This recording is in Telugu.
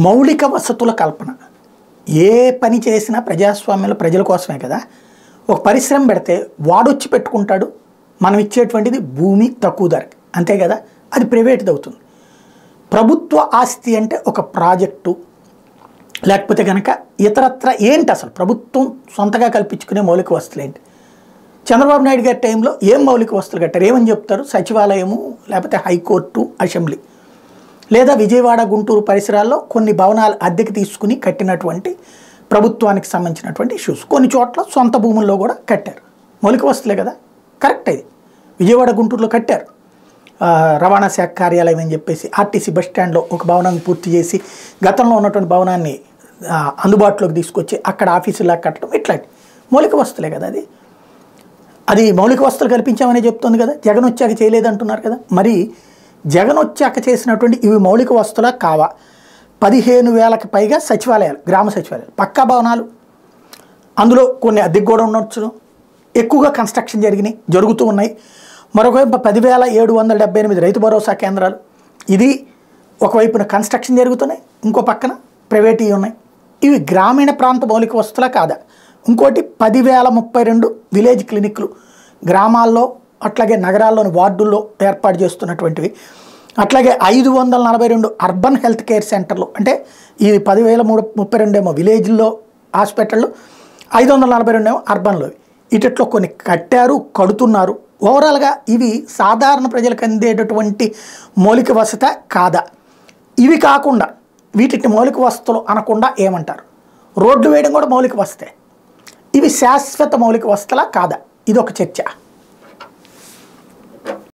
మౌలిక వసతుల కల్పన ఏ పని చేసినా ప్రజాస్వామ్యంలో ప్రజల కోసమే కదా. ఒక పరిశ్రమ పెడితే వాడొచ్చి పెట్టుకుంటాడు, మనం ఇచ్చేటువంటిది భూమి తక్కువ ధరకి, అంతే కదా. అది ప్రైవేట్ది అవుతుంది. ప్రభుత్వ ఆస్తి అంటే ఒక ప్రాజెక్టు లేకపోతే కనుక ఇతరత్ర ఏంటి, అసలు ప్రభుత్వం సొంతగా కల్పించుకునే మౌలిక వస్తువులు ఏంటి? చంద్రబాబు నాయుడు గారి టైంలో ఏం మౌలిక వస్తువులు కట్టారు? ఏమని చెప్తారు? సచివాలయము, లేకపోతే హైకోర్టు, అసెంబ్లీ, లేదా విజయవాడ గుంటూరు పరిసరాల్లో కొన్ని భవనాలు అద్దెకి తీసుకుని కట్టినటువంటి ప్రభుత్వానికి సంబంధించినటువంటి ఇష్యూస్. కొన్ని చోట్ల సొంత భూముల్లో కూడా కట్టారు, మౌలిక వస్తువులే కదా. కరెక్ట్. ఇది విజయవాడ గుంటూరులో కట్టారు, రవాణా శాఖ కార్యాలయం అని చెప్పేసి ఆర్టీసీ బస్టాండ్లో ఒక భవనాన్ని పూర్తి చేసి గతంలో ఉన్నటువంటి భవనాన్ని అందుబాటులోకి తీసుకొచ్చి అక్కడ ఆఫీసులా కట్టడం, ఇట్లాంటి మౌలిక వస్తువులే కదా. అది మౌలిక వస్తువులు కల్పించామని చెప్తుంది కదా. జగన్ వచ్చాక చేయలేదంటున్నారు కదా. మరి జగన్ వచ్చాక చేసినటువంటి ఇవి మౌలిక వస్తువులా కావా? 15,000కి పైగా సచివాలయాలు, గ్రామ సచివాలయాలు, పక్కా భవనాలు, అందులో కొన్ని అద్దెకు కూడా ఉండొచ్చు, ఎక్కువగా కన్స్ట్రక్షన్ జరుగుతూ ఉన్నాయి. మరొకవైపు 10,778 రైతు భరోసా కేంద్రాలు, ఇది ఒకవైపున కన్స్ట్రక్షన్ జరుగుతున్నాయి, ఇంకో పక్కన ప్రైవేట్ ఉన్నాయి. ఇవి గ్రామీణ ప్రాంత మౌలిక వస్తువులా కాదా? ఇంకోటి 10,032 విలేజ్ క్లినిక్లు గ్రామాల్లో అట్లాగే నగరాల్లోని వార్డుల్లో ఏర్పాటు చేస్తున్నటువంటివి. అట్లాగే 542 అర్బన్ హెల్త్ కేర్ సెంటర్లు, అంటే ఈ 10,032 ఏమో విలేజ్లో హాస్పిటళ్ళు, 542 ఏమో అర్బన్లో. ఇటట్లో కొన్ని కట్టారు, కడుతున్నారు. ఓవరాల్గా ఇవి సాధారణ ప్రజలకు అందేటటువంటి మౌలిక వసత కాదా? ఇవి కాకుండా వీటిని మౌలిక వసతులు అనకుండా ఏమంటారు? రోడ్లు వేయడం కూడా మౌలిక వసతే. ఇవి శాశ్వత మౌలిక వసతులా కాదా? ఇది ఒక చర్చ.